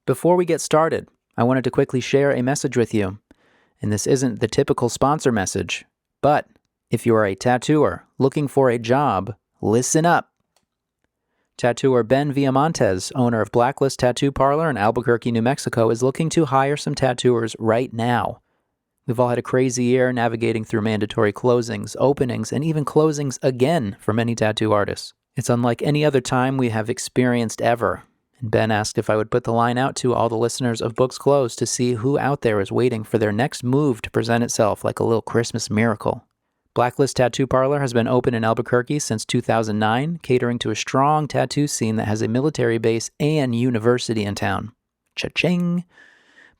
Before we get started, I wanted to quickly share a message with you. And this isn't the typical sponsor message, but if you are a tattooer looking for a job, listen up. Tattooer Ben Viamontes, owner of Blacklist Tattoo Parlour in Albuquerque, New Mexico, is looking to hire some tattooers right now. We've all had a crazy year navigating through mandatory closings, openings, and even closings again for many tattoo artists. It's unlike any other time we have experienced ever. And Ben asked if I would put the line out to all the listeners of Books Closed to see who out there is waiting for their next move to present itself like a little Christmas miracle. Blacklist Tattoo Parlour has been open in Albuquerque since 2009, catering to a strong tattoo scene that has a military base and university in town. Cha-ching!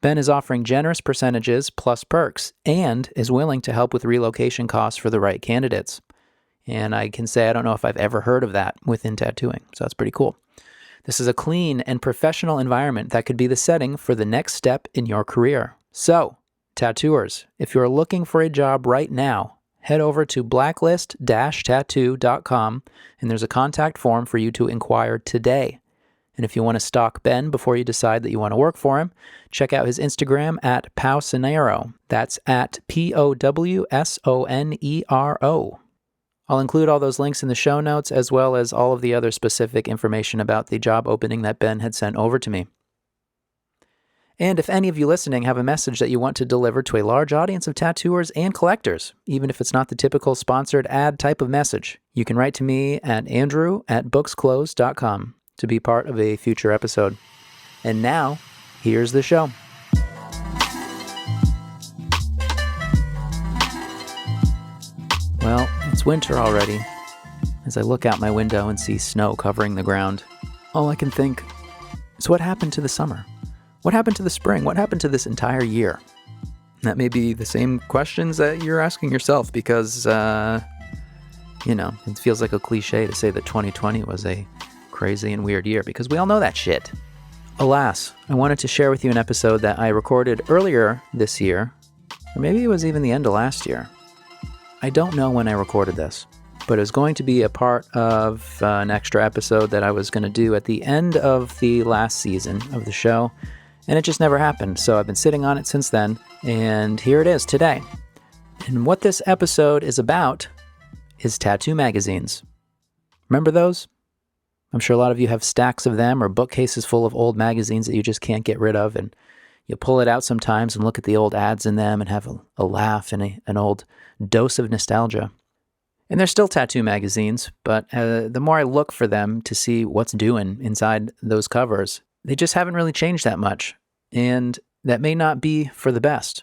Ben is offering generous percentages plus perks and is willing to help with relocation costs for the right candidates. And I can say I don't know if I've ever heard of that within tattooing, so that's pretty cool. This is a clean and professional environment that could be the setting for the next step in your career. So, tattooers, if you're looking for a job right now, head over to blacklist-tattoo.com and there's a contact form for you to inquire today. And if you want to stalk Ben before you decide that you want to work for him, check out his Instagram at Powsonero. That's at Powsonero. I'll include all those links in the show notes as well as all of the other specific information about the job opening that Ben had sent over to me. And if any of you listening have a message that you want to deliver to a large audience of tattooers and collectors, even if it's not the typical sponsored ad type of message, you can write to me at andrew@booksclosed.com to be part of a future episode. And now, here's the show. Well, it's winter already. As I look out my window and see snow covering the ground, all I can think is what happened to the summer? What happened to the spring? What happened to this entire year? That may be the same questions that you're asking yourself because, it feels like a cliche to say that 2020 was a crazy and weird year because we all know that shit. Alas, I wanted to share with you an episode that I recorded earlier this year, or maybe it was even the end of last year. I don't know when I recorded this, but it was going to be a part of an extra episode that I was going to do at the end of the last season of the show, and it just never happened, so I've been sitting on it since then, and here it is today. And what this episode is about is tattoo magazines. Remember those? I'm sure a lot of you have stacks of them or bookcases full of old magazines that you just can't get rid of, and you pull it out sometimes and look at the old ads in them and have a laugh and an old dose of nostalgia. And they're still tattoo magazines, but the more I look for them to see what's doing inside those covers, they just haven't really changed that much. And that may not be for the best.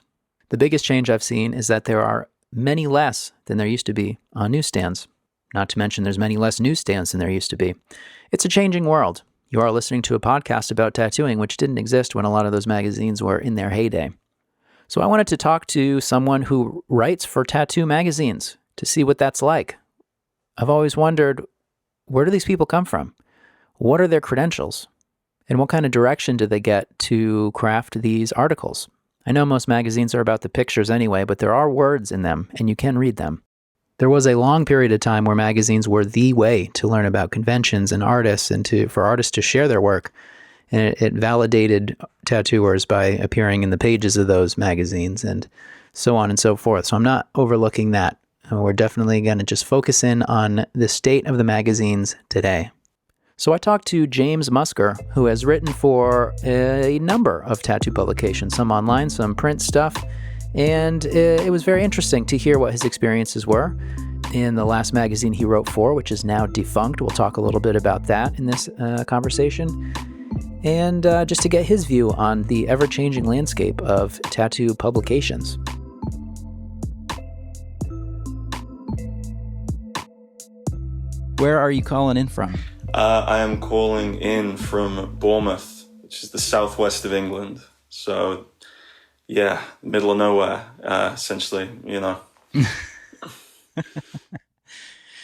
The biggest change I've seen is that there are many less than there used to be on newsstands. Not to mention there's many less newsstands than there used to be. It's a changing world. You are listening to a podcast about tattooing, which didn't exist when a lot of those magazines were in their heyday. So I wanted to talk to someone who writes for tattoo magazines to see what that's like. I've always wondered, where do these people come from? What are their credentials? And what kind of direction do they get to craft these articles? I know most magazines are about the pictures anyway, but there are words in them, and you can read them. There was a long period of time where magazines were the way to learn about conventions and artists and for artists to share their work. And it validated tattooers by appearing in the pages of those magazines and so on and so forth. So I'm not overlooking that. We're definitely going to just focus in on the state of the magazines today. So I talked to James Musker, who has written for a number of tattoo publications, some online, some print stuff. And it was very interesting to hear what his experiences were in the last magazine he wrote for, which is now defunct. We'll talk a little bit about that in this conversation. And just to get his view on the ever-changing landscape of tattoo publications. Where are you calling in from? I am calling in from Bournemouth, which is the southwest of England. So, yeah, middle of nowhere, essentially,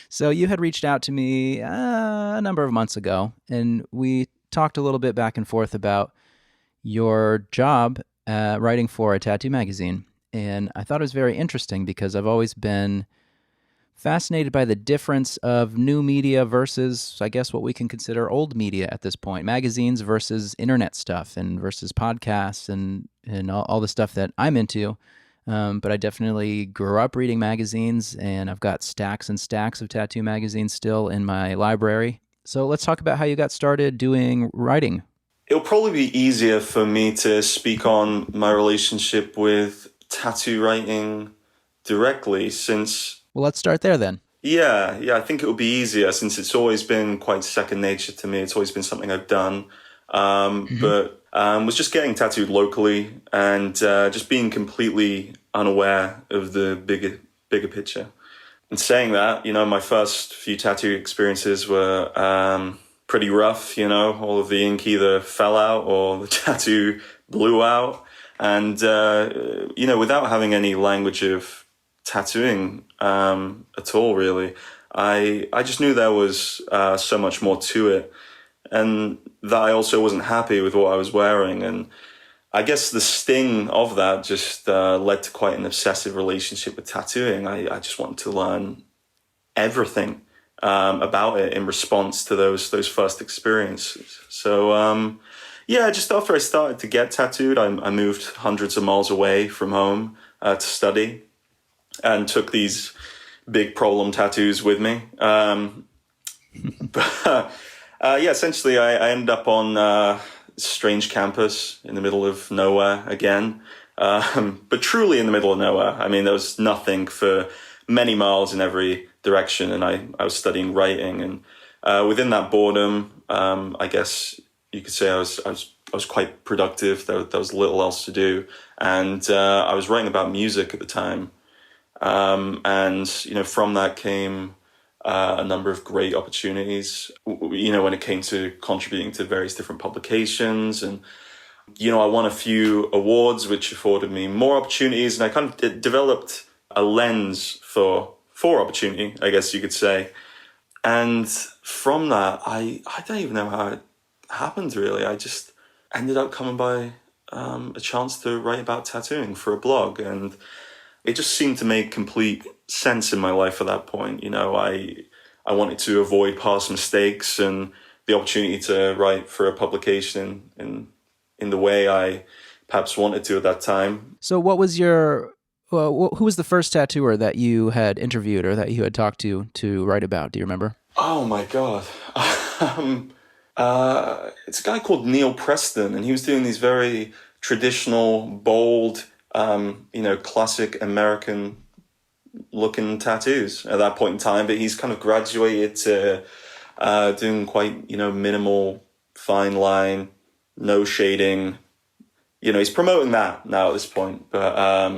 So you had reached out to me a number of months ago, and we talked a little bit back and forth about your job writing for a tattoo magazine. And I thought it was very interesting because I've always been fascinated by the difference of new media versus, I guess, what we can consider old media at this point. Magazines versus internet stuff and versus podcasts and all the stuff that I'm into. But I definitely grew up reading magazines, and I've got stacks and stacks of tattoo magazines still in my library. So let's talk about how you got started doing writing. It'll probably be easier for me to speak on my relationship with tattoo writing directly since... Well, let's start there then. Yeah, I think it will be easier since it's always been quite second nature to me. It's always been something I've done. But was just getting tattooed locally and just being completely unaware of the bigger picture. And saying that, my first few tattoo experiences were pretty rough, all of the ink either fell out or the tattoo blew out. And, without having any language of tattooing at all, really, I just knew there was so much more to it. And that I also wasn't happy with what I was wearing. And I guess the sting of that just led to quite an obsessive relationship with tattooing. I just wanted to learn everything about it in response to those first experiences. So, just after I started to get tattooed, I moved hundreds of miles away from home to study and took these big problem tattoos with me. Essentially, I ended up on a strange campus in the middle of nowhere again, but truly in the middle of nowhere. I mean, there was nothing for many miles in every direction, and I was studying writing. And within that boredom, I guess you could say I was quite productive. There was little else to do, and I was writing about music at the time. From that came a number of great opportunities, when it came to contributing to various different publications. And, I won a few awards, which afforded me more opportunities. And I kind of developed a lens for opportunity, I guess you could say. And from that, I don't even know how it happened, really. I just ended up coming by a chance to write about tattooing for a blog. And it just seemed to make complete sense in my life at that point. I wanted to avoid past mistakes, and the opportunity to write for a publication in the way I perhaps wanted to at that time. So what was who was the first tattooer that you had interviewed or that you had talked to write about? Do you remember? Oh my God. It's a guy called Neil Preston, and he was doing these very traditional, bold, classic American looking tattoos at that point in time, but he's kind of graduated to doing quite, minimal, fine line, no shading. He's promoting that now at this point, but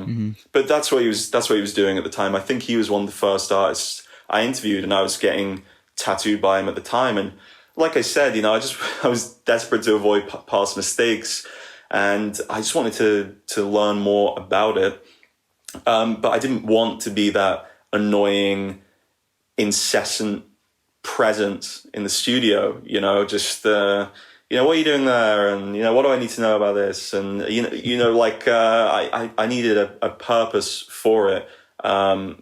that's what he was doing at the time. I think he was one of the first artists I interviewed, and I was getting tattooed by him at the time. And like I said, I was desperate to avoid past mistakes, and I just wanted to learn more about it. But I didn't want to be that annoying, incessant presence in the studio, what are you doing there? And, what do I need to know about this? And, I needed a purpose for it,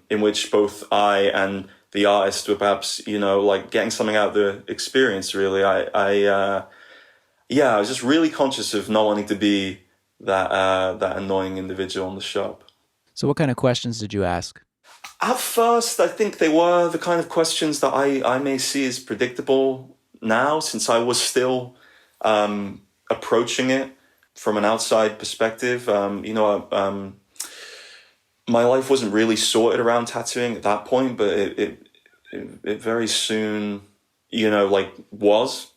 in which both I and the artist were perhaps, getting something out of the experience, really. I was just really conscious of not wanting to be that annoying individual in the shop. So what kind of questions did you ask? At first, I think they were the kind of questions that I may see as predictable now, since I was still approaching it from an outside perspective. My life wasn't really sorted around tattooing at that point, but it very soon, was,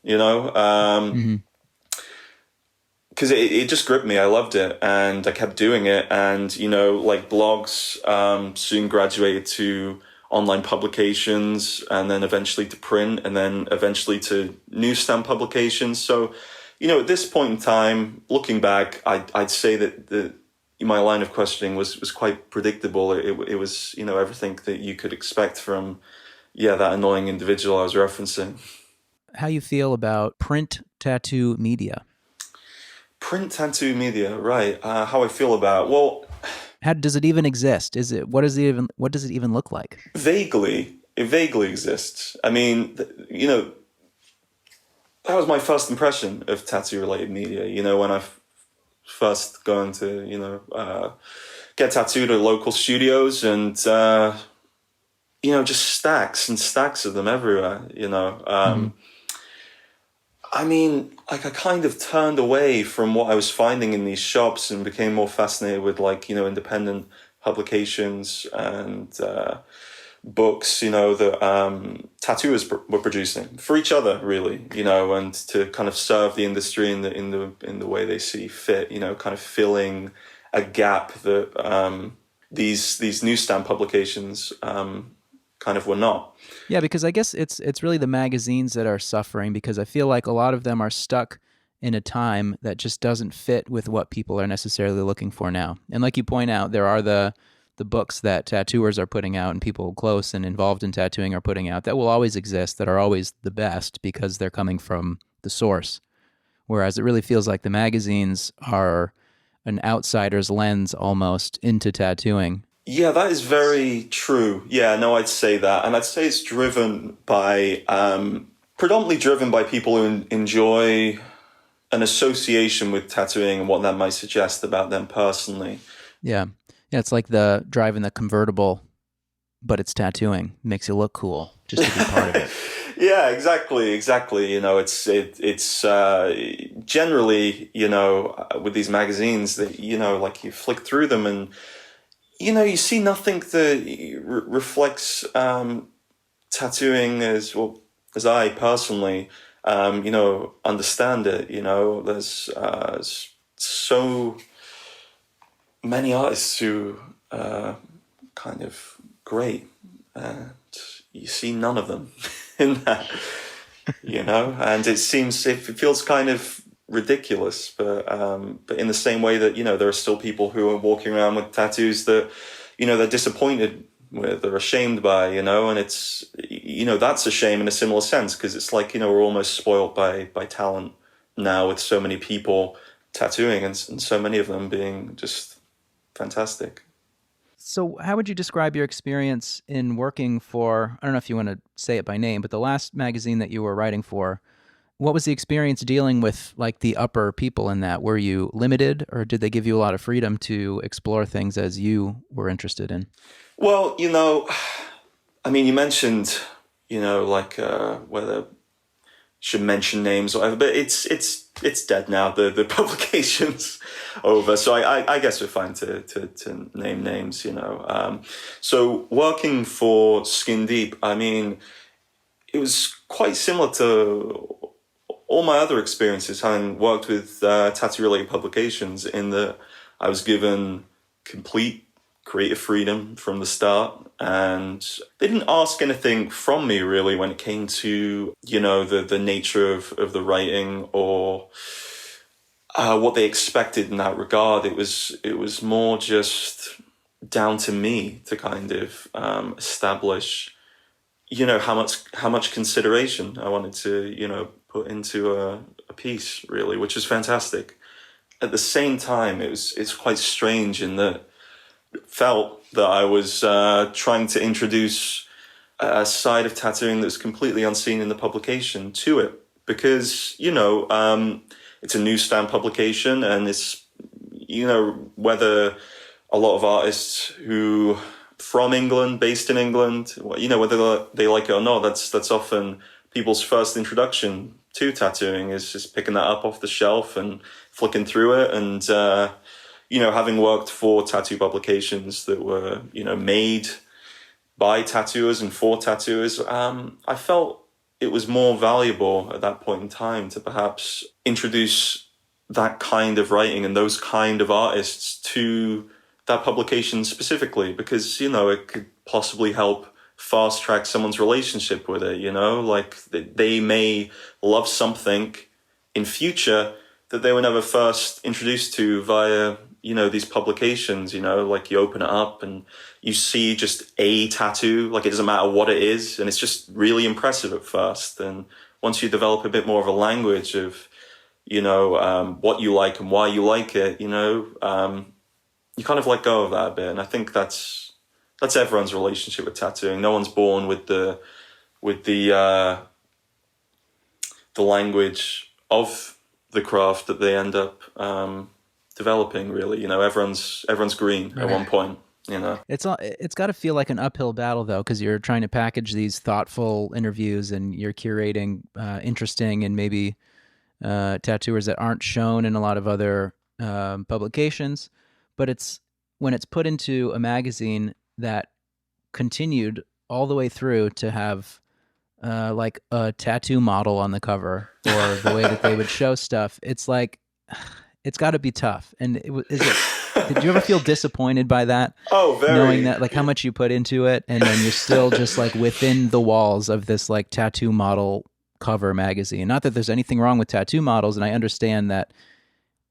because it just gripped me. I loved it, and I kept doing it. And, blogs soon graduated to online publications, and then eventually to print, and then eventually to newsstand publications. So, at this point in time, looking back, I'd say that my line of questioning was quite predictable. It was, everything that you could expect from, that annoying individual I was referencing. How you feel about print tattoo media? Print tattoo media, right. How I feel about, well, How does it even exist? What does it even look like? Vaguely, it vaguely exists. I mean, that was my first impression of tattoo-related media. When I first going to, get tattooed at local studios and, just stacks and stacks of them everywhere. I mean, like I kind of turned away from what I was finding in these shops and became more fascinated with independent publications and books, that tattooers were producing for each other, really, and to kind of serve the industry in the way they see fit, kind of filling a gap that these newsstand publications kind of were not. Yeah, because I guess it's really the magazines that are suffering, because I feel like a lot of them are stuck in a time that just doesn't fit with what people are necessarily looking for now. And like you point out, there are the books that tattooers are putting out and people close and involved in tattooing are putting out that will always exist, that are always the best because they're coming from the source. Whereas it really feels like the magazines are an outsider's lens almost into tattooing. Yeah, that is very true. Yeah, no, I'd say that. And I'd say it's driven by, predominantly driven by people who enjoy an association with tattooing and what that might suggest about them personally. Yeah. Yeah, it's like the driving the convertible, but it's tattooing. Makes you look cool just to be part of it. Yeah, exactly. It's generally, with these magazines that, like you flick through them and, you see nothing that reflects tattooing as well as I personally, understand it. There's so many artists who are kind of great, and you see none of them in that, and it feels kind of ridiculous, but in the same way that, there are still people who are walking around with tattoos that, they're disappointed with, they're ashamed by, and it's, that's a shame in a similar sense, because it's like, we're almost spoiled by talent now with so many people tattooing and so many of them being just fantastic. So how would you describe your experience in working for, I don't know if you want to say it by name, but the last magazine that you were writing for, what was the experience dealing with like the upper people in that? Were you limited, or did they give you a lot of freedom to explore things as you were interested in? Well, I mean, you mentioned, whether should mention names or whatever, but it's dead now. The publication's over, so I guess we're fine to name names. So working for Skin Deep, I mean, it was quite similar to all my other experiences, having worked with tattoo-related publications, in that I was given complete creative freedom from the start, and they didn't ask anything from me really when it came to, the nature of the writing or what they expected in that regard. It was more just down to me to kind of establish, how much consideration I wanted to, put into a piece, really, which is fantastic. At the same time, it's quite strange in that it felt that I was trying to introduce a side of tattooing that's completely unseen in the publication to it, because, it's a newsstand publication, and it's, whether a lot of artists who from England, based in England, whether they like it or not, that's often people's first introduction to tattooing, is just picking that up off the shelf and flicking through it. And, having worked for tattoo publications that were, made by tattooers and for tattooers, I felt it was more valuable at that point in time to perhaps introduce that kind of writing and those kind of artists to that publication specifically, because, it could possibly help fast track someone's relationship with it, like they may love something in future that they were never first introduced to via, these publications, like you open it up and you see just a tattoo, like it doesn't matter what it is, and it's just really impressive at first. And once you develop a bit more of a language of, what you like and why you like it, you kind of let go of that a bit. And I think that's everyone's relationship with tattooing. No one's born with the language of the craft that they end up developing. Really, everyone's green at one point. It's got to feel like an uphill battle though, because you're trying to package these thoughtful interviews and you're curating interesting and maybe tattooers that aren't shown in a lot of other publications, but when it's put into a magazine that continued all the way through to have like a tattoo model on the cover, or the way that they would show stuff, it's like, it's got to be tough. And did you ever feel disappointed by that? Oh, very. Knowing that, like, how much you put into it, and then you're still just like within the walls of this like tattoo model cover magazine. Not that there's anything wrong with tattoo models, and I understand that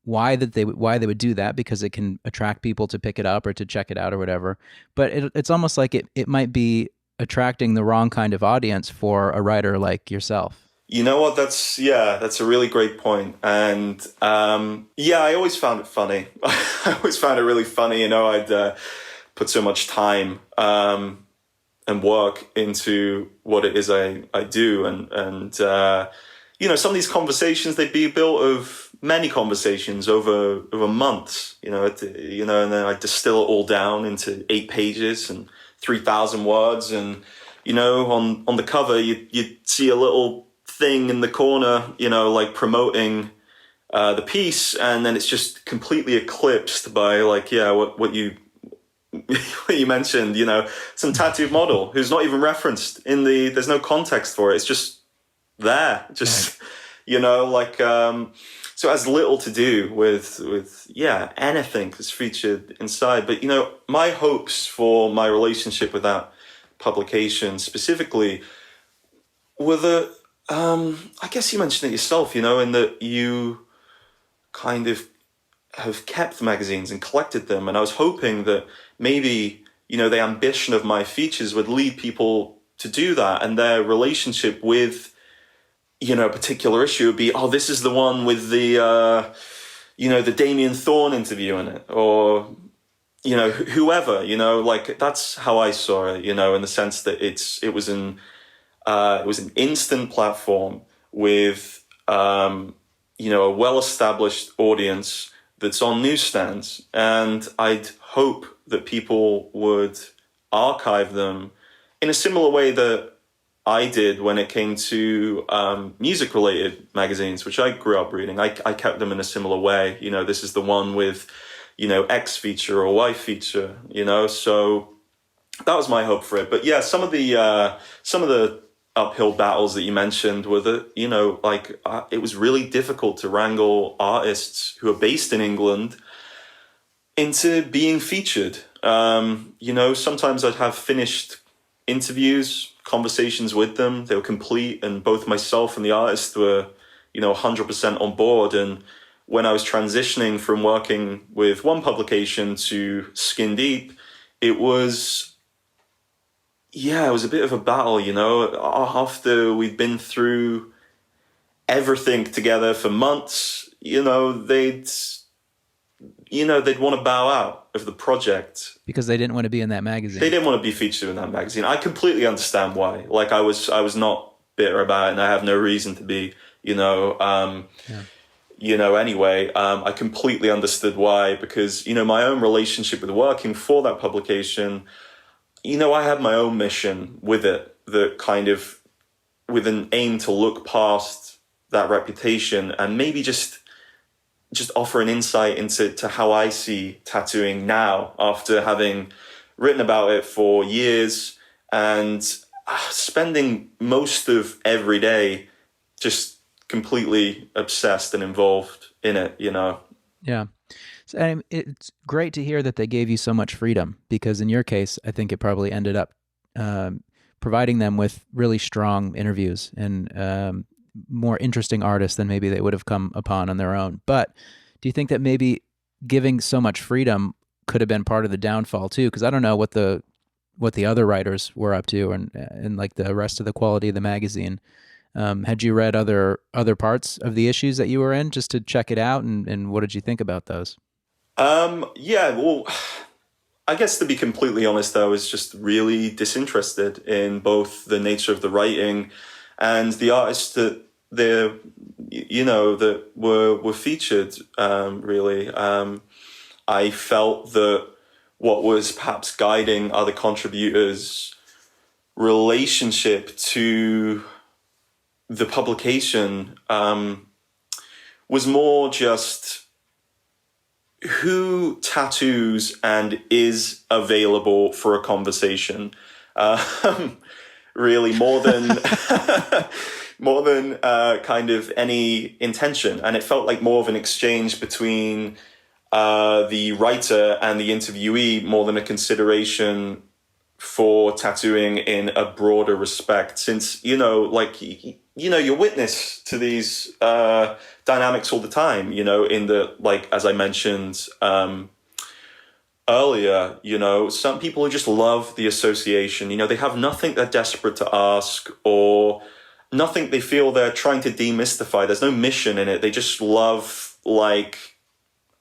why they would do that, because it can attract people to pick it up or to check it out or whatever. But it's almost like it might be attracting the wrong kind of audience for a writer like yourself. You know what? That's a really great point. And I always found it funny. I always found it really funny. I'd put so much time and work into what it is I do. And some of these conversations, they'd be built of many conversations over months, and then I distill it all down into 8 pages and 3,000 words. And, on the cover, you'd see a little thing in the corner, like promoting the piece, and then it's just completely eclipsed by what you what you mentioned, some tattooed model who's not even referenced there's no context for it. It's just there, just so it has little to do with anything that's featured inside. But my hopes for my relationship with that publication specifically were that I guess you mentioned it yourself, in that you kind of have kept the magazines and collected them. And I was hoping that maybe, the ambition of my features would lead people to do that, and their relationship with, a particular issue would be, oh, this is the one with the, the Damien Thorne interview in it, or, whoever, that's how I saw it, in the sense that it was an instant platform with, a well-established audience that's on newsstands. And I'd hope that people would archive them in a similar way that I did when it came to music-related magazines, which I grew up reading. I kept them in a similar way. This is the one with, X feature or Y feature, so that was my hope for it. But yeah, some of the uphill battles that you mentioned were that, it was really difficult to wrangle artists who are based in England into being featured. Sometimes I'd have finished interviews, conversations with them. They were complete, and both myself and the artist were, 100% on board. And when I was transitioning from working with one publication to Skin Deep, it was a bit of a battle, after we'd been through everything together for months, they'd want to bow out of the project. Because they didn't want to be in that magazine. They didn't want to be featured in that magazine. I completely understand why. I was not bitter about it, and I have no reason to be, anyway. I completely understood why, because, my own relationship with working for that publication, I had my own mission with it, that kind of with an aim to look past that reputation and maybe just offer an insight into how I see tattooing now, after having written about it for years and spending most of every day just completely obsessed and involved in it, Yeah. And it's great to hear that they gave you so much freedom, because in your case, I think it probably ended up providing them with really strong interviews and more interesting artists than maybe they would have come upon on their own. But do you think that maybe giving so much freedom could have been part of the downfall too? Because I don't know what the other writers were up to and like the rest of the quality of the magazine. Had you read other parts of the issues that you were in just to check it out, and what did you think about those? Yeah, well, I guess to be completely honest, I was just really disinterested in both the nature of the writing and the artists that they're, that were featured. Really, I felt that what was perhaps guiding other contributors' relationship to the publication was more just who tattoos and is available for a conversation. Really, more than kind of any intention, and it felt like more of an exchange between the writer and the interviewee more than a consideration for tattooing in a broader respect, since you're witness to these dynamics all the time, in the, like, as I mentioned earlier, some people who just love the association. They have nothing they're desperate to ask, or nothing they feel they're trying to demystify. There's no mission in it. They just love, like,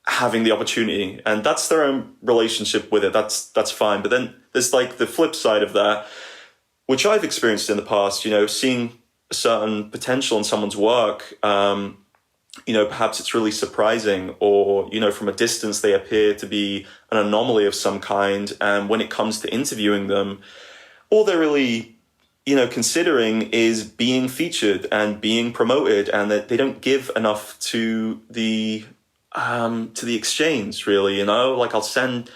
having the opportunity, and that's their own relationship with it. That's fine. But then there's, like, the flip side of that, which I've experienced in the past, seeing a certain potential in someone's work. Perhaps it's really surprising, or, from a distance they appear to be an anomaly of some kind. And when it comes to interviewing them, all they're really, considering is being featured and being promoted, and that they don't give enough to the exchange, really. Like, I'll send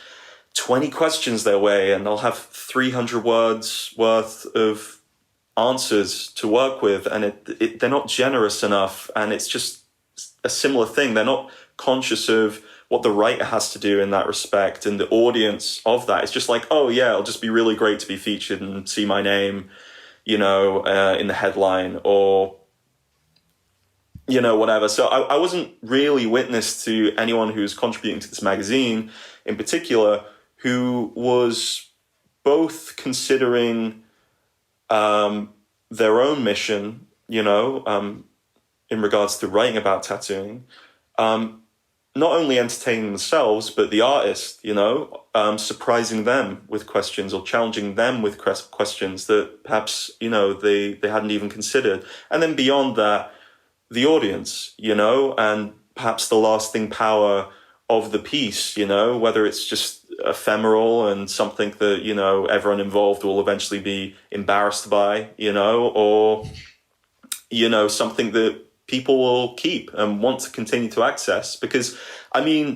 20 questions their way and I'll have 300 words worth of answers to work with, and they're not generous enough. And it's just a similar thing. They're not conscious of what the writer has to do in that respect, and the audience of that. It's just like, oh yeah, it'll just be really great to be featured and see my name, in the headline, or whatever. So I wasn't really witness to anyone who's contributing to this magazine in particular who was both considering their own mission, in regards to writing about tattooing, not only entertaining themselves, but the artist, surprising them with questions, or challenging them with questions that perhaps, they hadn't even considered. And then beyond that, the audience, and perhaps the lasting power of the piece, whether it's just ephemeral and something that, everyone involved will eventually be embarrassed by, or, something that people will keep and want to continue to access. Because, as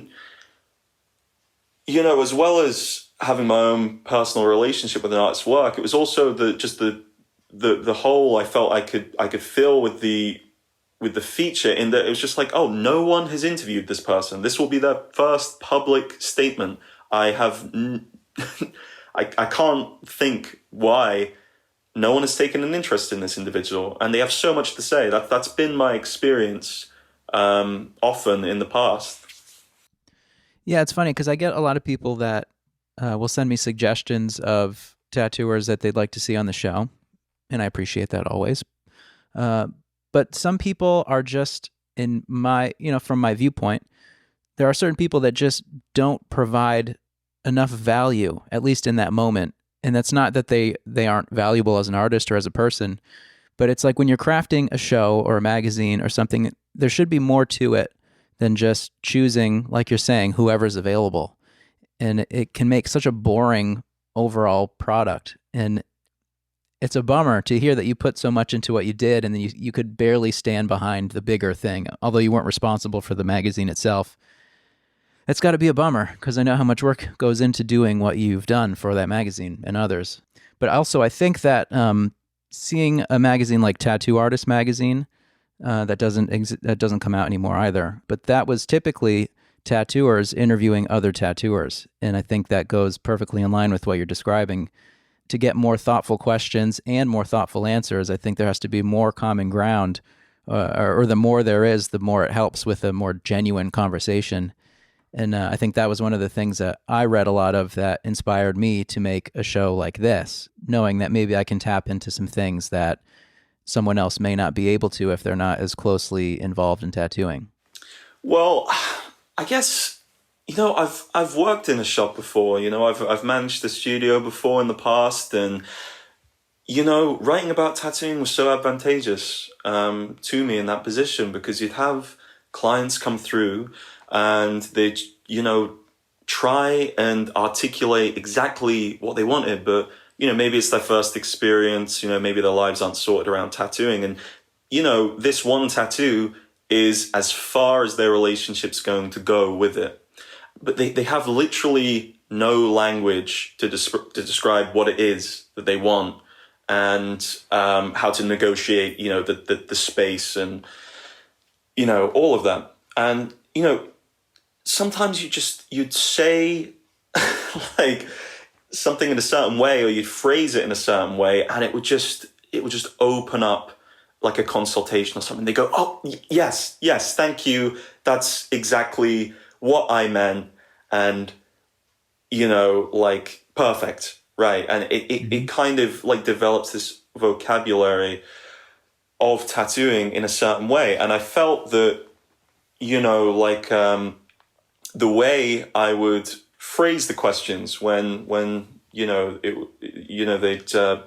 well as having my own personal relationship with an artist's work, it was also the whole I felt I could feel with the feature, in that it was just like, oh, no one has interviewed this person. This will be their first public statement. I have, I can't think why no one has taken an interest in this individual, and they have so much to say. That's been my experience often in the past. Yeah, it's funny because I get a lot of people that will send me suggestions of tattooers that they'd like to see on the show, and I appreciate that always. But some people are just, in my, from my viewpoint, there are certain people that just don't provide enough value, at least in that moment. And that's not that they aren't valuable as an artist or as a person, but it's like when you're crafting a show or a magazine or something, there should be more to it than just choosing, like you're saying, whoever's available. And it can make such a boring overall product. And it's a bummer to hear that you put so much into what you did, and then you could barely stand behind the bigger thing, although you weren't responsible for the magazine itself. It's got to be a bummer, because I know how much work goes into doing what you've done for that magazine and others. But also, I think that seeing a magazine like Tattoo Artist Magazine, that doesn't come out anymore either, but that was typically tattooers interviewing other tattooers, and I think that goes perfectly in line with what you're describing. To get more thoughtful questions and more thoughtful answers, I think there has to be more common ground, or the more there is, the more it helps with a more genuine conversation. And I think that was one of the things that I read a lot of that inspired me to make a show like this, knowing that maybe I can tap into some things that someone else may not be able to if they're not as closely involved in tattooing. Well, I guess I've worked in a shop before. I've managed a studio before in the past, and writing about tattooing was so advantageous to me in that position, because you'd have clients come through and they'd try and articulate exactly what they wanted, but maybe it's their first experience. Maybe their lives aren't sorted around tattooing, and this one tattoo is as far as their relationship's going to go with it. But they have literally no language to describe what it is that they want, and how to negotiate, the space, and all of that. And sometimes you'd say like something in a certain way, or you'd phrase it in a certain way, and it would just open up like a consultation or something. They go, "Oh, yes, thank you. That's exactly what I meant." And, like, perfect. Right. And it kind of like develops this vocabulary of tattooing in a certain way. And I felt that, the way I would phrase the questions when they'd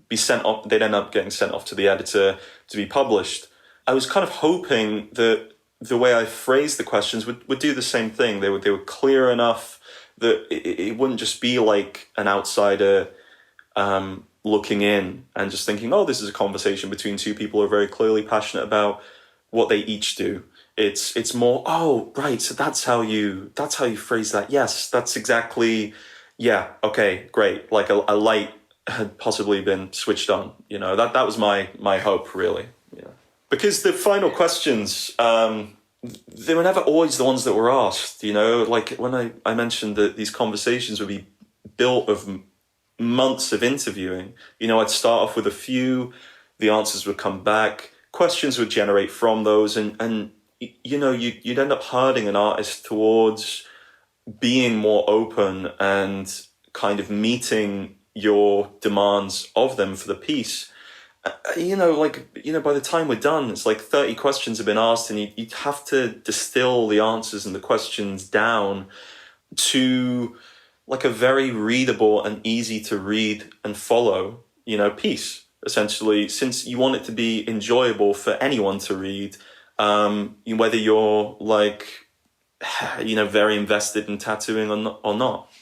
be sent off, they'd end up getting sent off to the editor to be published. I was kind of hoping that the way I phrased the questions would do the same thing. They were clear enough that it wouldn't just be like an outsider looking in and just thinking, oh, this is a conversation between two people who are very clearly passionate about what they each do. It's more, oh, right, so that's how you phrase that. Yes, that's exactly, yeah, okay, great. Like a light had possibly been switched on. That was my hope, really. Yeah. Because the final questions, they were never always the ones that were asked. Like when I mentioned that these conversations would be built of months of interviewing, I'd start off with a few, the answers would come back, questions would generate from those, and you'd end up herding an artist towards being more open and kind of meeting your demands of them for the piece. By the time we're done, it's like 30 questions have been asked, and you'd have to distill the answers and the questions down to like a very readable and easy to read and follow, piece, essentially, since you want it to be enjoyable for anyone to read, whether you're like, very invested in tattooing or not.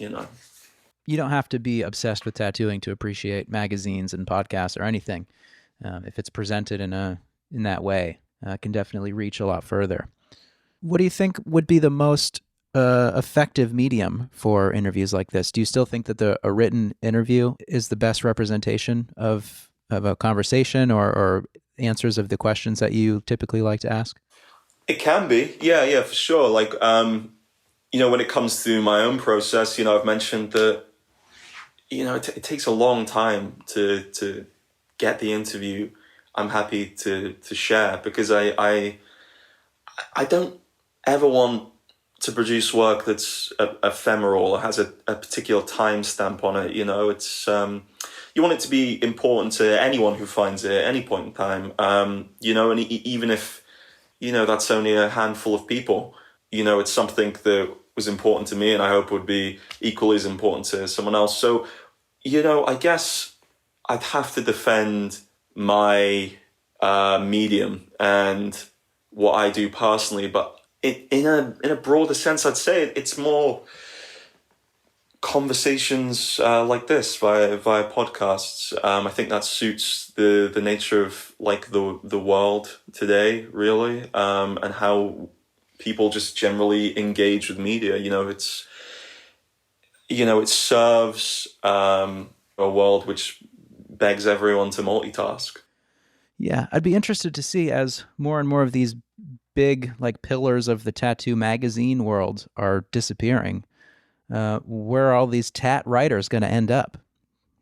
You don't have to be obsessed with tattooing to appreciate magazines and podcasts or anything. If it's presented in that way, can definitely reach a lot further. What do you think would be the most effective medium for interviews like this? Do you still think that a written interview is the best representation of a conversation or answers of the questions that you typically like to ask? It can be. Yeah, for sure. Like, when it comes to my own process, I've mentioned that, it takes a long time to get the interview I'm happy to share, because I don't ever want to produce work that's ephemeral or has a particular timestamp on it. It's you want it to be important to anyone who finds it at any point in time. And even if that's only a handful of people, it's something that was important to me, and I hope would be equally as important to someone else. So, I guess I'd have to defend my medium and what I do personally, but in a broader sense, I'd say it's more conversations like this via podcasts. I think that suits the nature of like the world today, really, and how people just generally engage with media. It serves a world which begs everyone to multitask. Yeah, I'd be interested to see, as more and more of these big like pillars of the tattoo magazine world are disappearing, where are all these tat writers going to end up?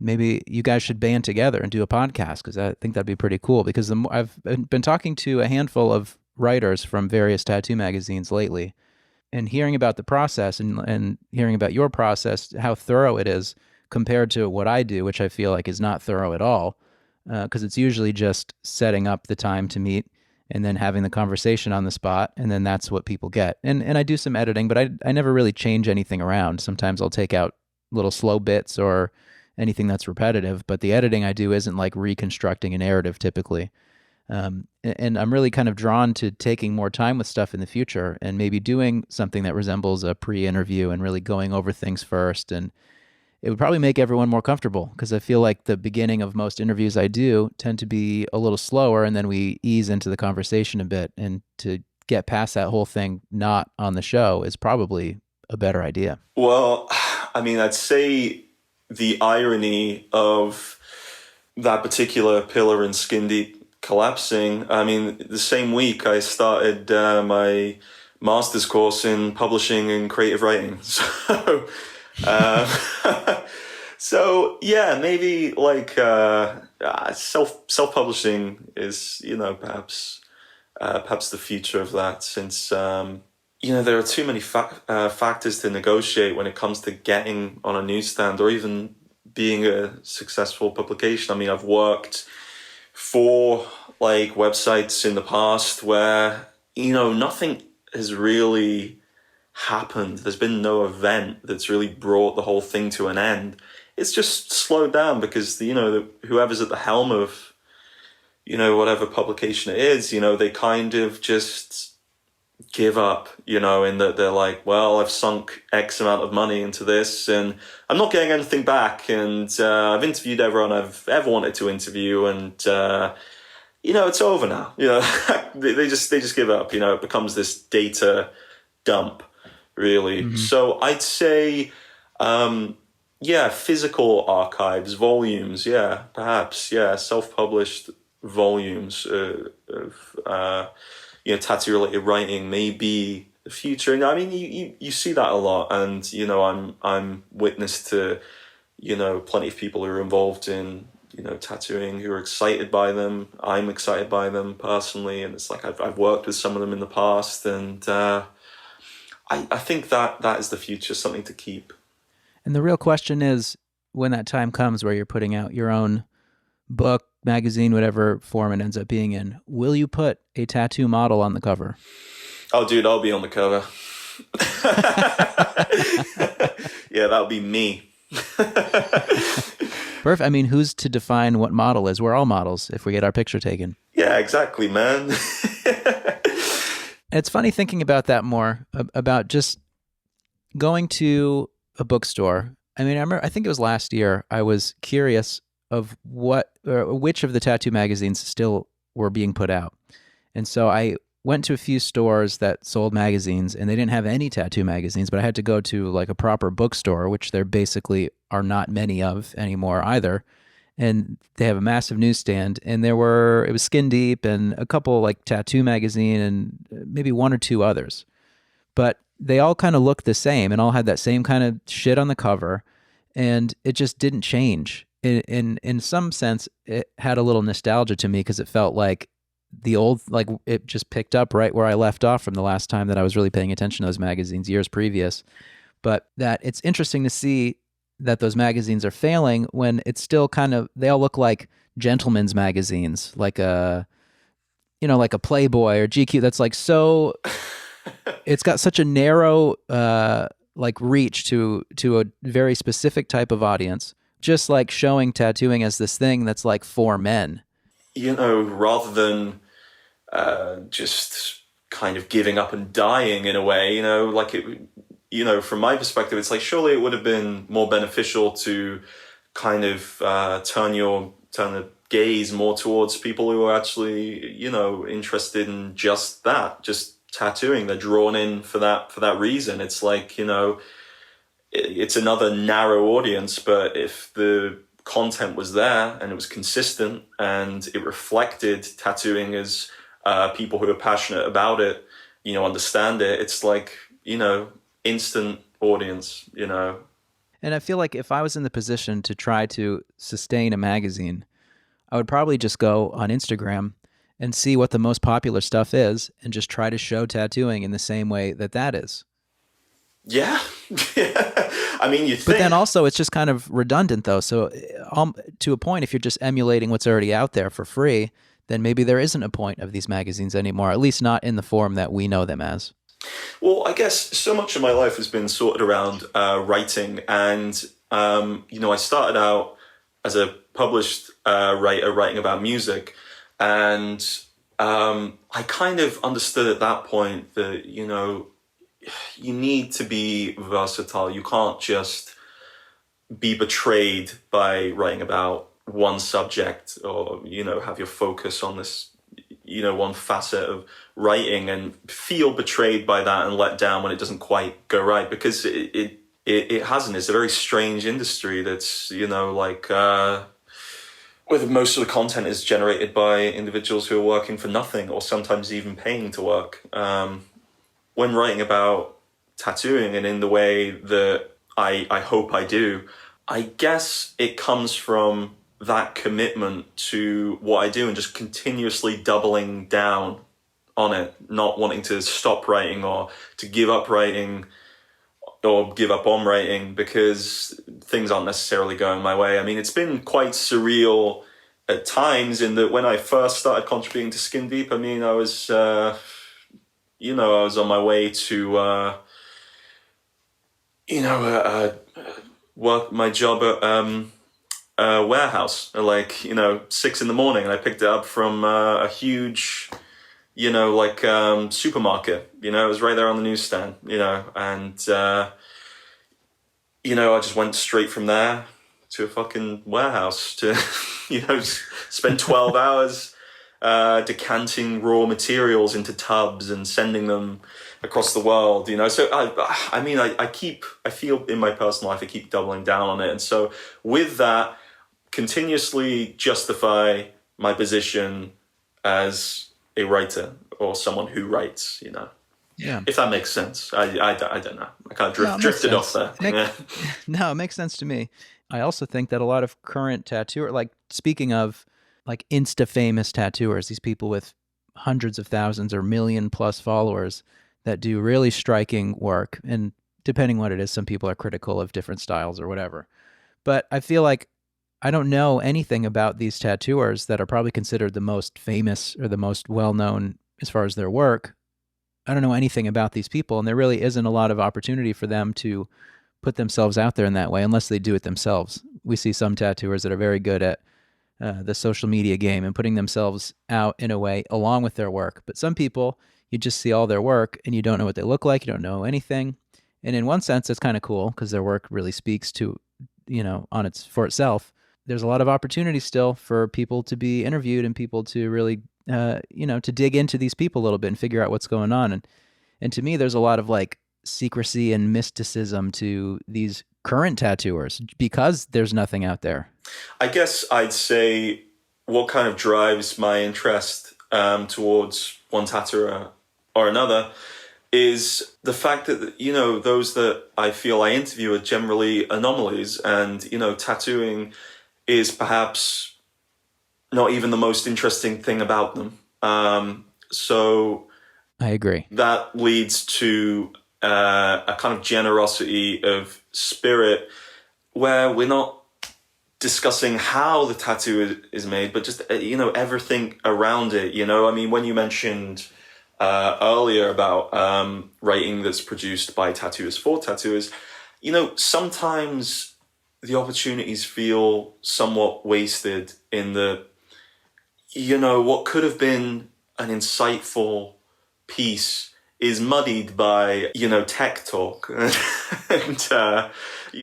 Maybe you guys should band together and do a podcast, because I think that'd be pretty cool. Because I've been talking to a handful of writers from various tattoo magazines lately, and hearing about the process and hearing about your process, how thorough it is compared to what I do, which I feel like is not thorough at all, because it's usually just setting up the time to meet and then having the conversation on the spot, and then that's what people get. And I do some editing, but I never really change anything around. Sometimes I'll take out little slow bits or anything that's repetitive, but the editing I do isn't like reconstructing a narrative typically. And I'm really kind of drawn to taking more time with stuff in the future and maybe doing something that resembles a pre-interview and really going over things first. And it would probably make everyone more comfortable, because I feel like the beginning of most interviews I do tend to be a little slower, and then we ease into the conversation a bit. And to get past that whole thing not on the show is probably a better idea. Well, I mean, I'd say the irony of that particular pillar in Skin Deep collapsing, I mean, the same week I started my master's course in publishing and creative writing. So, so yeah, maybe like self-publishing is, perhaps the future of that, since there are too many factors to negotiate when it comes to getting on a newsstand or even being a successful publication. I mean, I've worked for like websites in the past where, nothing has really happened. There's been no event that's really brought the whole thing to an end. It's just slowed down because, whoever's at the helm of, whatever publication it is, they kind of just give up, in that they're like, well, I've sunk X amount of money into this and I'm not getting anything back. And I've interviewed everyone I've ever wanted to interview, and it's over now. They just give up. It becomes this data dump, really. Mm-hmm. So I'd say, physical archives, volumes, perhaps, self-published volumes of tattoo-related writing may be the future. And I mean, you see that a lot, and I'm witness to plenty of people who are involved in tattooing who are excited by them. I'm excited by them personally, and it's like I've worked with some of them in the past, and I think that is the future, something to keep. And the real question is, when that time comes where you're putting out your own book, magazine, whatever form it ends up being in, will you put a tattoo model on the cover? Oh, dude, I'll be on the cover. Yeah, that'll be me. Perfect. I mean, who's to define what model is? We're all models if we get our picture taken. Yeah, exactly, man. It's funny thinking about that more, about just going to a bookstore. I mean, I think it was last year, I was curious of which of the tattoo magazines still were being put out. And so I went to a few stores that sold magazines, and they didn't have any tattoo magazines, but I had to go to like a proper bookstore, which there basically are not many of anymore either. And they have a massive newsstand, and it was Skin Deep and a couple like Tattoo Magazine and maybe one or two others. But they all kind of looked the same and all had that same kind of shit on the cover, and it just didn't change. In some sense, it had a little nostalgia to me, because it felt like the old, like it just picked up right where I left off from the last time that I was really paying attention to those magazines years previous. But that it's interesting to see that those magazines are failing when it's still kind of, they all look like gentlemen's magazines, like a Playboy or GQ. That's like, so it's got such a narrow like reach to a very specific type of audience, just like showing tattooing as this thing that's like for men. Rather than just kind of giving up and dying in a way, like it, from my perspective, it's like, surely it would have been more beneficial to kind of turn the gaze more towards people who are actually, interested in just tattooing. They're drawn in for that reason. It's like, it's another narrow audience, but if the content was there and it was consistent and it reflected tattooing as people who are passionate about it, understand it, it's like, instant audience, And I feel like if I was in the position to try to sustain a magazine, I would probably just go on Instagram and see what the most popular stuff is and just try to show tattooing in the same way that is. Yeah. I mean, you think. But then also it's just kind of redundant though. So to a point, if you're just emulating what's already out there for free, then maybe there isn't a point of these magazines anymore, at least not in the form that we know them as. Well, I guess so much of my life has been sorted around writing, and I started out as a published writer writing about music, and I kind of understood at that point that you need to be versatile. You can't just be betrayed by writing about one subject, or have your focus on this one facet of writing and feel betrayed by that and let down when it doesn't quite go right, because it hasn't. It's a very strange industry that's where most of the content is generated by individuals who are working for nothing, or sometimes even paying to work. When writing about tattooing, and in the way that I hope I do, I guess it comes from that commitment to what I do and just continuously doubling down on it, not wanting to stop writing or to give up writing or give up on writing because things aren't necessarily going my way. I mean, it's been quite surreal at times in that when I first started contributing to Skin Deep, I mean, I was, I was on my way to, work my job at a warehouse at 6 a.m, and I picked it up from a huge, supermarket. It was right there on the newsstand, and I just went straight from there to a fucking warehouse to, spend 12 hours decanting raw materials into tubs and sending them across the world, So I feel in my personal life, I keep doubling down on it. And so with that, continuously justify my position as a writer or someone who writes, Yeah. If that makes sense. I don't know. I kind of drifted off there. No, it makes sense to me. I also think that a lot of current tattooers, speaking of Insta-famous tattooers, these people with hundreds of thousands or million plus followers that do really striking work, and depending what it is, some people are critical of different styles or whatever. But I feel like I don't know anything about these tattooers that are probably considered the most famous or the most well-known as far as their work. I don't know anything about these people, and there really isn't a lot of opportunity for them to put themselves out there in that way unless they do it themselves. We see some tattooers that are very good at the social media game and putting themselves out in a way along with their work. But some people, you just see all their work and you don't know what they look like, you don't know anything. And in one sense, it's kind of cool because their work really speaks to, for itself. There's a lot of opportunity still for people to be interviewed and people to really, to dig into these people a little bit and figure out what's going on. And to me, there's a lot of secrecy and mysticism to these current tattooers because there's nothing out there. I guess I'd say what kind of drives my interest towards one tattooer or another is the fact that, those that I feel I interview are generally anomalies, and, tattooing is perhaps not even the most interesting thing about them. So I agree. That leads to a kind of generosity of spirit where we're not discussing how the tattoo is made, but just, everything around it, I mean, when you mentioned earlier about writing that's produced by tattooers for tattooers, sometimes the opportunities feel somewhat wasted in the, what could have been an insightful piece is muddied by, tech talk. And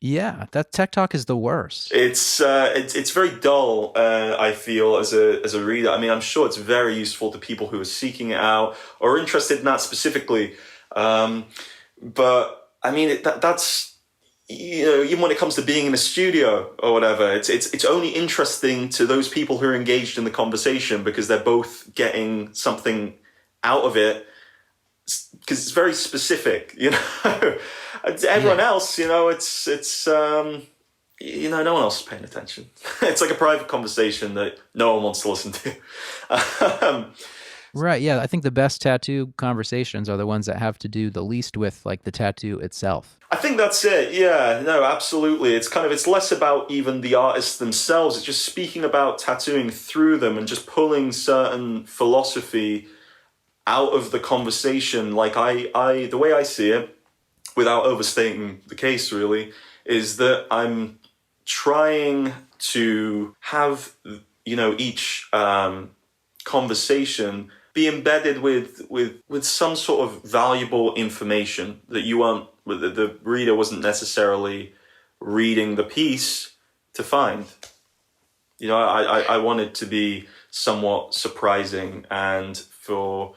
yeah, that tech talk is the worst. It's very dull, I feel, as a reader. I mean, I'm sure it's very useful to people who are seeking it out or interested in that specifically. But I mean, that's, even when it comes to being in a studio or whatever, it's only interesting to those people who are engaged in the conversation because they're both getting something out of it, because it's very specific, Everyone else, it's no one else is paying attention. It's like a private conversation that no one wants to listen to. Right, yeah. I think the best tattoo conversations are the ones that have to do the least with like the tattoo itself. I think that's it. Yeah, no, absolutely. It's less about even the artists themselves. It's just speaking about tattooing through them and just pulling certain philosophy out of the conversation. Like the way I see it, without overstating the case really, is that I'm trying to have, each conversation be embedded with some sort of valuable information that the reader wasn't necessarily reading the piece to find. I want it to be somewhat surprising, and for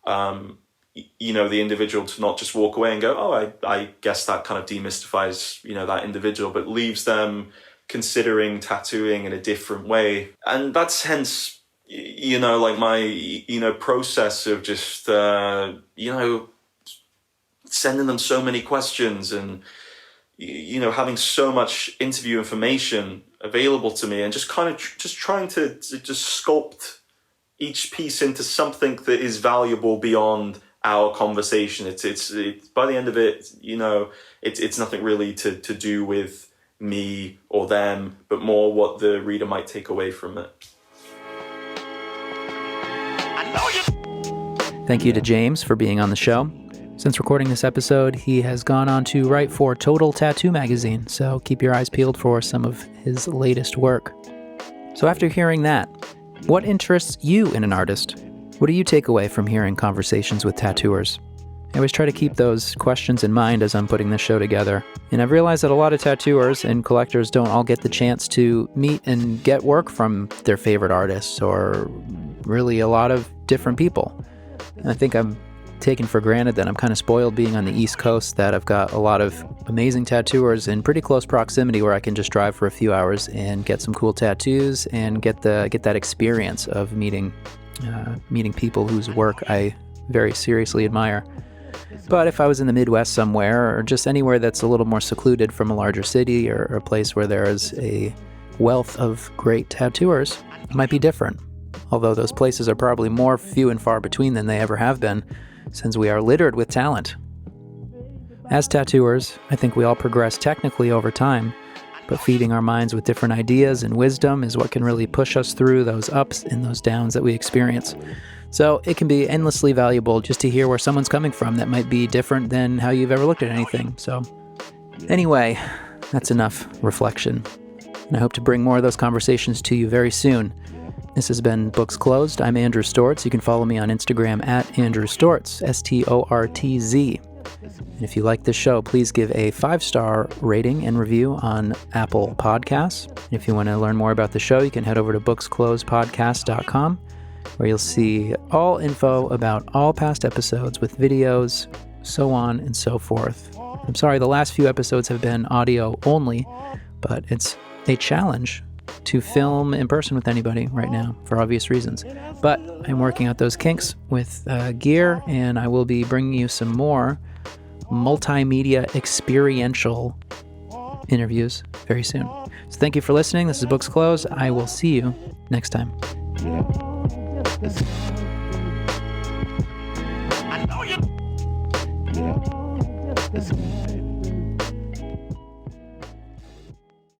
the individual to not just walk away and go, oh, I guess that kind of demystifies that individual, but leaves them considering tattooing in a different way. And that's hence like my process of just sending them so many questions and having so much interview information available to me, and just kind of just trying to just sculpt each piece into something that is valuable beyond our conversation. It's by the end of it, it's nothing really to do with me or them, but more what the reader might take away from it. Thank you to James for being on the show. Since recording this episode, he has gone on to write for Total Tattoo magazine, so keep your eyes peeled for some of his latest work. So after hearing that, what interests you in an artist? What do you take away from hearing conversations with tattooers? I always try to keep those questions in mind as I'm putting this show together. And I've realized that a lot of tattooers and collectors don't all get the chance to meet and get work from their favorite artists, or really a lot of different people. And I think I'm taken for granted that I'm kind of spoiled being on the East Coast, that I've got a lot of amazing tattooers in pretty close proximity where I can just drive for a few hours and get some cool tattoos and get that experience of meeting people whose work I very seriously admire. But if I was in the Midwest somewhere, or just anywhere that's a little more secluded from a larger city, or a place where there is a wealth of great tattooers, it might be different. Although those places are probably more few and far between than they ever have been, since we are littered with talent. As tattooers, I think we all progress technically over time, but feeding our minds with different ideas and wisdom is what can really push us through those ups and those downs that we experience. So it can be endlessly valuable just to hear where someone's coming from that might be different than how you've ever looked at anything. So anyway, that's enough reflection. And I hope to bring more of those conversations to you very soon. This has been Books Closed. I'm Andrew Stortz. You can follow me on Instagram at Andrew Stortz, Stortz. And if you like this show, please give a 5-star rating and review on Apple Podcasts. And if you want to learn more about the show, you can head over to booksclosedpodcast.com, where you'll see all info about all past episodes with videos, so on and so forth. I'm sorry, the last few episodes have been audio only, but it's a challenge to film in person with anybody right now for obvious reasons. But I'm working out those kinks with gear, and I will be bringing you some more multimedia experiential interviews very soon. So thank you for listening. This is Books Closed. I will see you next time. I know you.